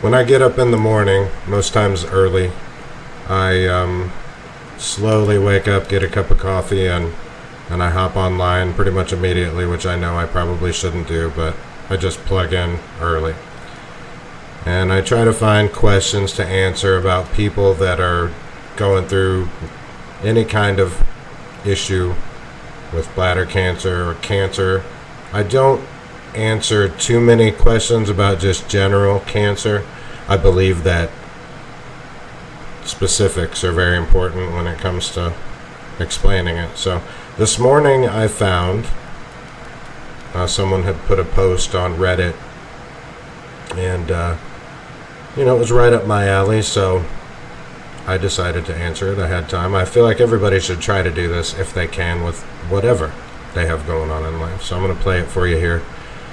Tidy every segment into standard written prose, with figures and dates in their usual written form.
When I get up in the morning, most times early, I slowly wake up, get a cup of coffee, and I hop online pretty much immediately, which I know I probably shouldn't do, but I just plug in early. And I try to find questions to answer about people that are going through any kind of issue with bladder cancer or cancer. I don't answer too many questions about just general cancer. I believe that specifics are very important when it comes to explaining it. So this morning I found someone had put a post on Reddit, and it was right up my alley, so I decided to answer it. I had time. I feel like everybody should try to do this if they can with whatever they have going on in life. So I'm going to play it for you here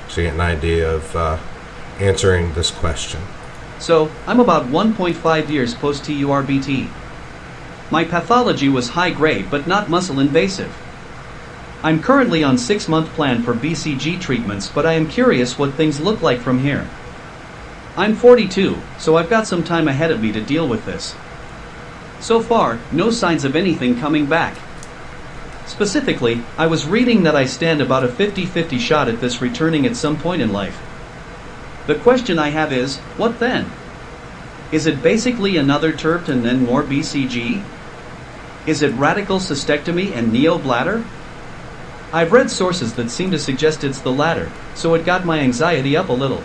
so you get an idea of answering this question. So, I'm about 1.5 years post-TURBT. My pathology was high grade but not muscle invasive. I'm currently on 6-month plan for BCG treatments, but I am curious what things look like from here. I'm 42, so I've got some time ahead of me to deal with this. So far, no signs of anything coming back. Specifically, I was reading that I stand about a 50-50 shot at this returning at some point in life. The question I have is, what then? Is it basically another TURBT and then more BCG? Is it radical cystectomy and neo-bladder? I've read sources that seem to suggest it's the latter, so it got my anxiety up a little.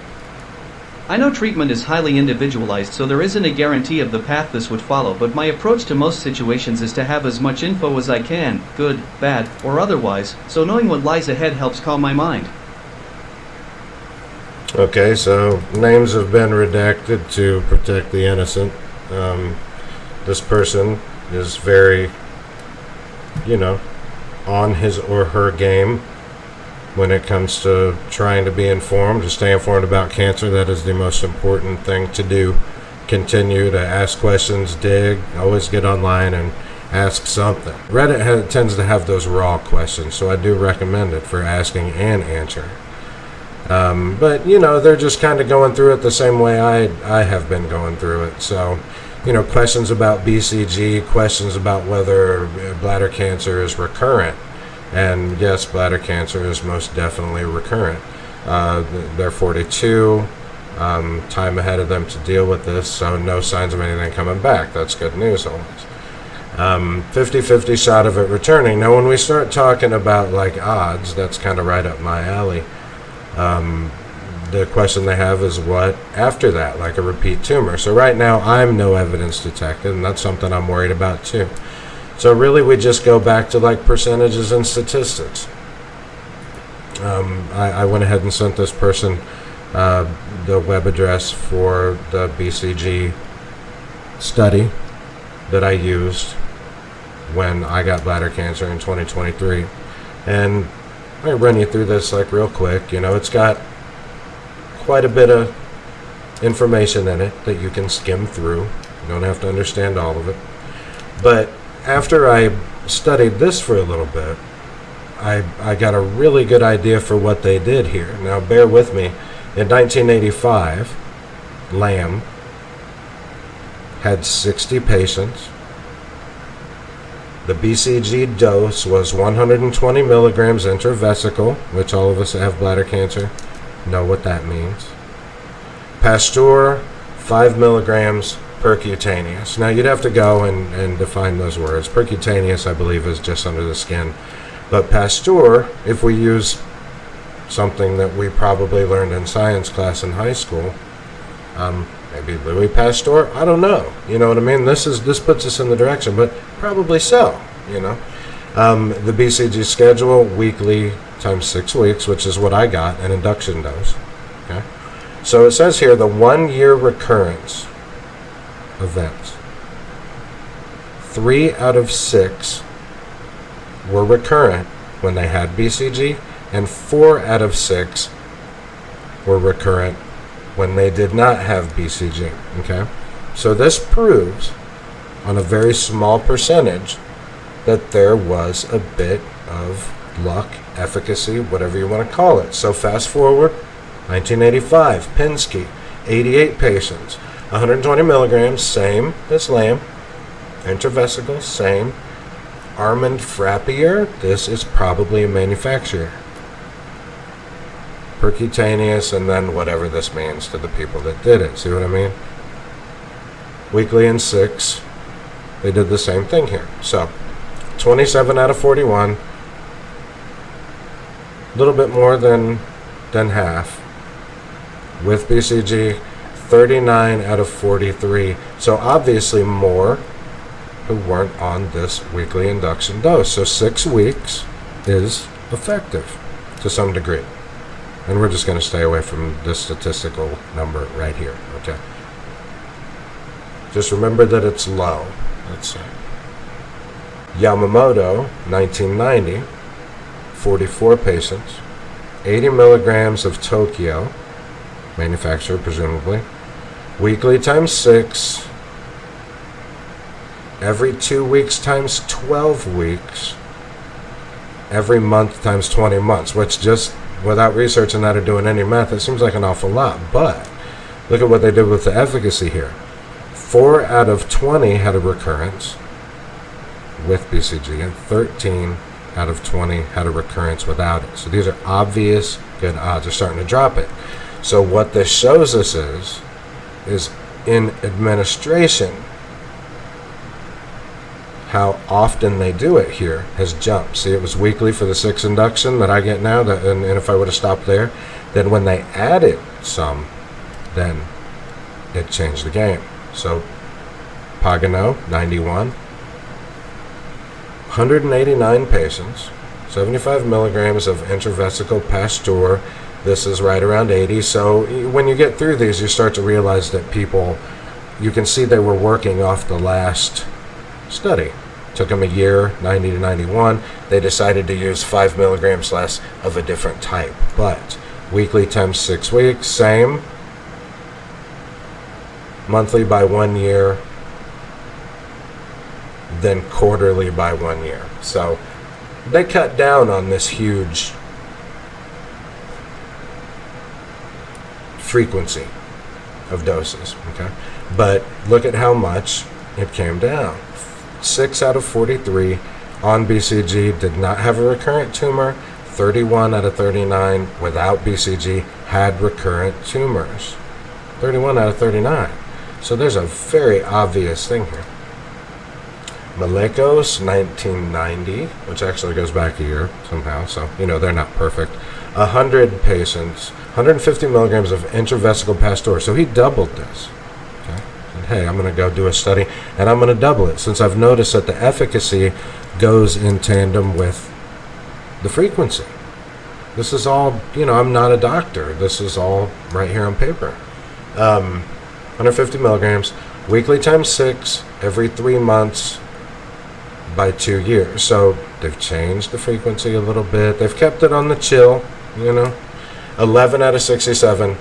I know treatment is highly individualized, so there isn't a guarantee of the path this would follow, but my approach to most situations is to have as much info as I can, good, bad, or otherwise, so knowing what lies ahead helps calm my mind. Okay, so names have been redacted to protect the innocent. This person is very, on his or her game when it comes to trying to be informed, to stay informed about cancer. That is the most important thing to do. Continue to ask questions, dig, always get online and ask something. Reddit tends to have those raw questions, so I do recommend it for asking and answering. But they're just kind of going through it the same way I have been going through it. So, questions about BCG, questions about whether bladder cancer is recurrent. And yes, bladder cancer is most definitely recurrent. They're 42, time ahead of them to deal with this, so no signs of anything coming back. That's good news always. 50-50 shot of it returning. Now, when we start talking about odds, that's kind of right up my alley. The question they have is what after that, like a repeat tumor. So right now, I'm no evidence detected, and that's something I'm worried about too. So really, we just go back to percentages and statistics. I went ahead and sent this person the web address for the BCG study that I used when I got bladder cancer in 2023. And I run you through this real quick. It's got quite a bit of information in it that you can skim through. You don't have to understand all of it. But after I studied this for a little bit, I got a really good idea for what they did here. Now, bear with me. In 1985, Lamb had 60 patients. The BCG dose was 120 milligrams intravesical, which all of us that have bladder cancer know what that means. Pasteur, 5 milligrams percutaneous. Now, you'd have to go and define those words. Percutaneous, I believe, is just under the skin. But Pasteur, if we use something that we probably learned in science class in high school, maybe Louis Pasteur, I don't know. You know what I mean? This puts us in the direction, but probably so, The BCG schedule, weekly times 6 weeks, which is what I got, an induction dose. Okay? So it says here the 1-year recurrence events. 3 out of 6 were recurrent when they had BCG, and 4 out of 6 were recurrent when they did not have BCG. Okay? So this proves, on a very small percentage, that there was a bit of luck, efficacy, whatever you want to call it. So fast forward, 1985, Penske. 88 patients. 120 milligrams, same as lamb. Intravesical, same. Armand Frappier, this is probably a manufacturer. Percutaneous, and then whatever this means to the people that did it. See what I mean? Weekly in 6. They did the same thing here. So, 27 out of 41. A little bit more than half. With BCG, 39 out of 43. So obviously more who weren't on this weekly induction dose. So 6 weeks is effective to some degree. And we're just going to stay away from this statistical number right here, okay? Just remember that it's low. Let's see. Yamamoto, 1990, 44 patients, 80 milligrams of Tokyo, manufacturer presumably, weekly times 6, every 2 weeks times 12 weeks, every month times 20 months, which just without researching that or doing any math, it seems like an awful lot. But look at what they did with the efficacy here. 4 out of 20 had a recurrence with BCG, and 13 out of 20 had a recurrence without it. So these are obvious good odds. They're starting to drop it. So what this shows us is in administration, how often they do it here has jumped. See, it was weekly for the 6 induction that I get now, and if I would have stopped there, then when they added some, then it changed the game. So Pagano, 91, 189 patients, 75 milligrams of intravesical Pasteur. This is right around 80. So when you get through these, you start to realize that people, you can see they were working off the last study. Took them a year, 90 to 91. They decided to use 5 milligrams less of a different type. But weekly times 6 weeks, same. Monthly by 1 year. Then quarterly by 1 year. So they cut down on this huge frequency of doses, okay? But look at how much it came down. 6 out of 43 on BCG did not have a recurrent tumor. 31 out of 39 without BCG had recurrent tumors. 31 out of 39. So there's a very obvious thing here. Malekos, 1990, which actually goes back a year somehow, so, they're not perfect. 100 patients, 150 milligrams of intravesical Pasteur. So he doubled this. Okay? And hey, I'm going to go do a study, and I'm going to double it, since I've noticed that the efficacy goes in tandem with the frequency. This is all, I'm not a doctor. This is all right here on paper. 150 milligrams, weekly times 6, every 3 months, by 2 years. So they've changed the frequency a little bit. They've kept it on the chill, 11 out of 67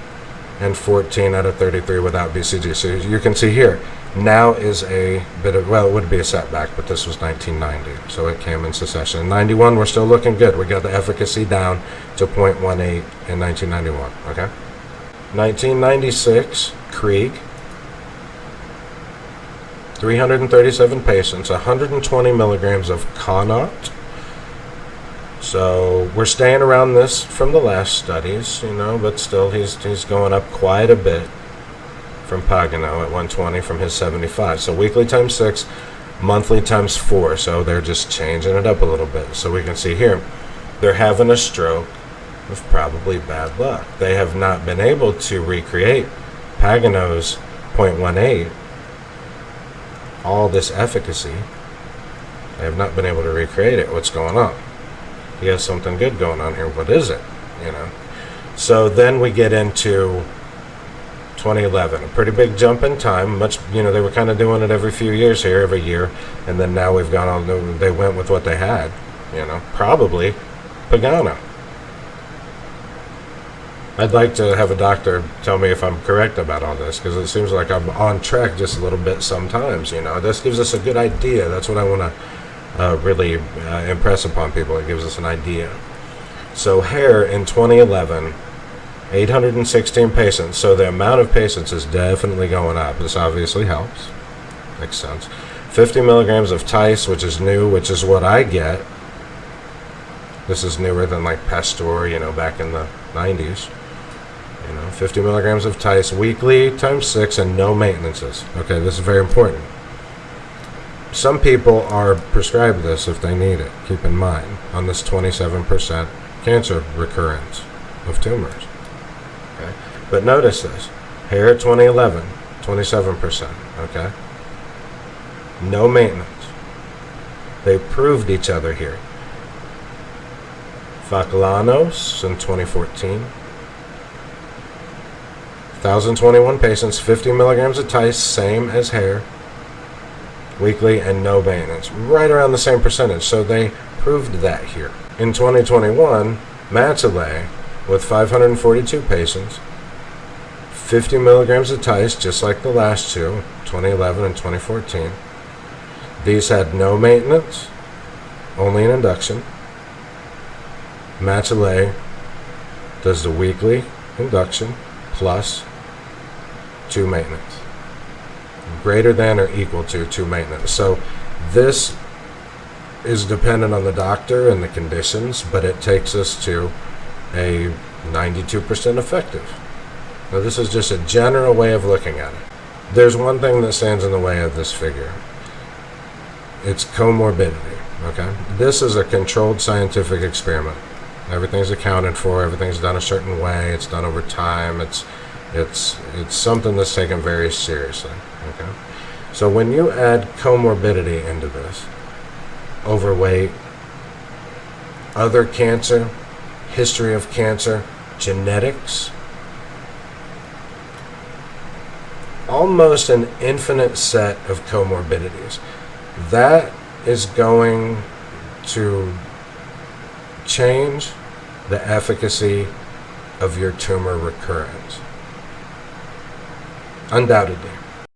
and 14 out of 33 without BCG. So you can see here, now is a bit of, well, it would be a setback, but this was 1990. So it came in succession. In 91, we're still looking good. We got the efficacy down to 0.18 in 1991, okay? 1996, Krieg. 337 patients, 120 milligrams of Connaught. So we're staying around this from the last studies, but still he's going up quite a bit from Pagano at 120 from his 75. So weekly times 6, monthly times 4. So they're just changing it up a little bit. So we can see here, they're having a stroke with probably bad luck. They have not been able to recreate Pagano's 0.18. All this efficacy, they have not been able to recreate it. What's going on? He has something good going on here. What is it? So then we get into 2011, a pretty big jump in time. They were kind of doing it every few years here, every year, and then now we've gone on. They went with what they had. Probably Pagano. I'd like to have a doctor tell me if I'm correct about all this, because it seems like I'm on track just a little bit sometimes, This gives us a good idea. That's what I want to really impress upon people. It gives us an idea. So hair in 2011, 816 patients. So the amount of patients is definitely going up. This obviously helps. Makes sense. 50 milligrams of Tice, which is new, which is what I get. This is newer than like Pasteur, back in the 90s. 50 milligrams of Tice weekly times 6 and no maintenances. Okay, this is very important. Some people are prescribed this if they need it. Keep in mind, on this 27% cancer recurrence of tumors. Okay, but notice this. Hair 2011, 27%. Okay, no maintenance. They proved each other here. Facalanos in 2014. 1,021 patients, 50 milligrams of Tice, same as hair, weekly, and no maintenance. Right around the same percentage. So they proved that here. In 2021, Matulay with 542 patients, 50 milligrams of Tice, just like the last two, 2011 and 2014. These had no maintenance, only an induction. Matulay does the weekly induction plus 2 maintenance. Greater than or equal to 2 maintenance. So this is dependent on the doctor and the conditions, but it takes us to a 92% effective. Now this is just a general way of looking at it. There's one thing that stands in the way of this figure. It's comorbidity. Okay? This is a controlled scientific experiment. Everything's accounted for. Everything's done a certain way. It's done over time. It's something that's taken very seriously. Okay, so when you add comorbidity into this, overweight, other cancer, history of cancer, genetics, almost an infinite set of comorbidities, that is going to change the efficacy of your tumor recurrence. Undoubtedly.